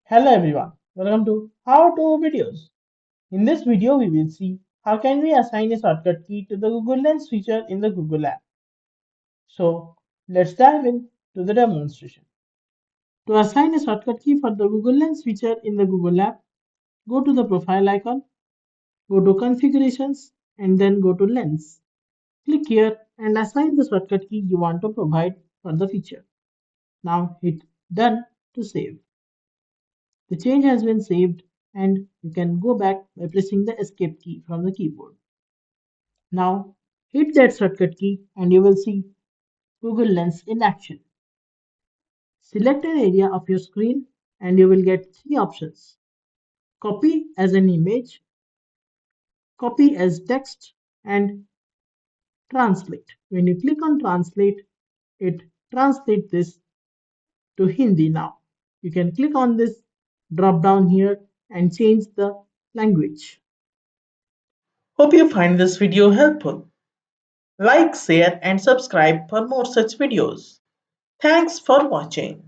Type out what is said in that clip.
Hello everyone, welcome to How to Videos. In this video, we will see how can we assign a shortcut key to the Google Lens feature in the Google app. So let's dive in to the demonstration. To assign a shortcut key for the Google Lens feature in the Google app, go to the profile icon, go to configurations, and then go to Lens. Click here and assign the shortcut key you want to provide for the feature. Now hit Done to save. The change has been saved and you can go back by pressing the escape key from the keyboard. Now hit that shortcut key and you will see Google Lens in action. Select an area of your screen and you will get three options. Copy as an image, copy as text, and translate. When you click on translate, it translates this to Hindi now. You can click on this drop down here and change the language. Hope you find this video helpful. Like, share, and subscribe for more such videos. Thanks for watching.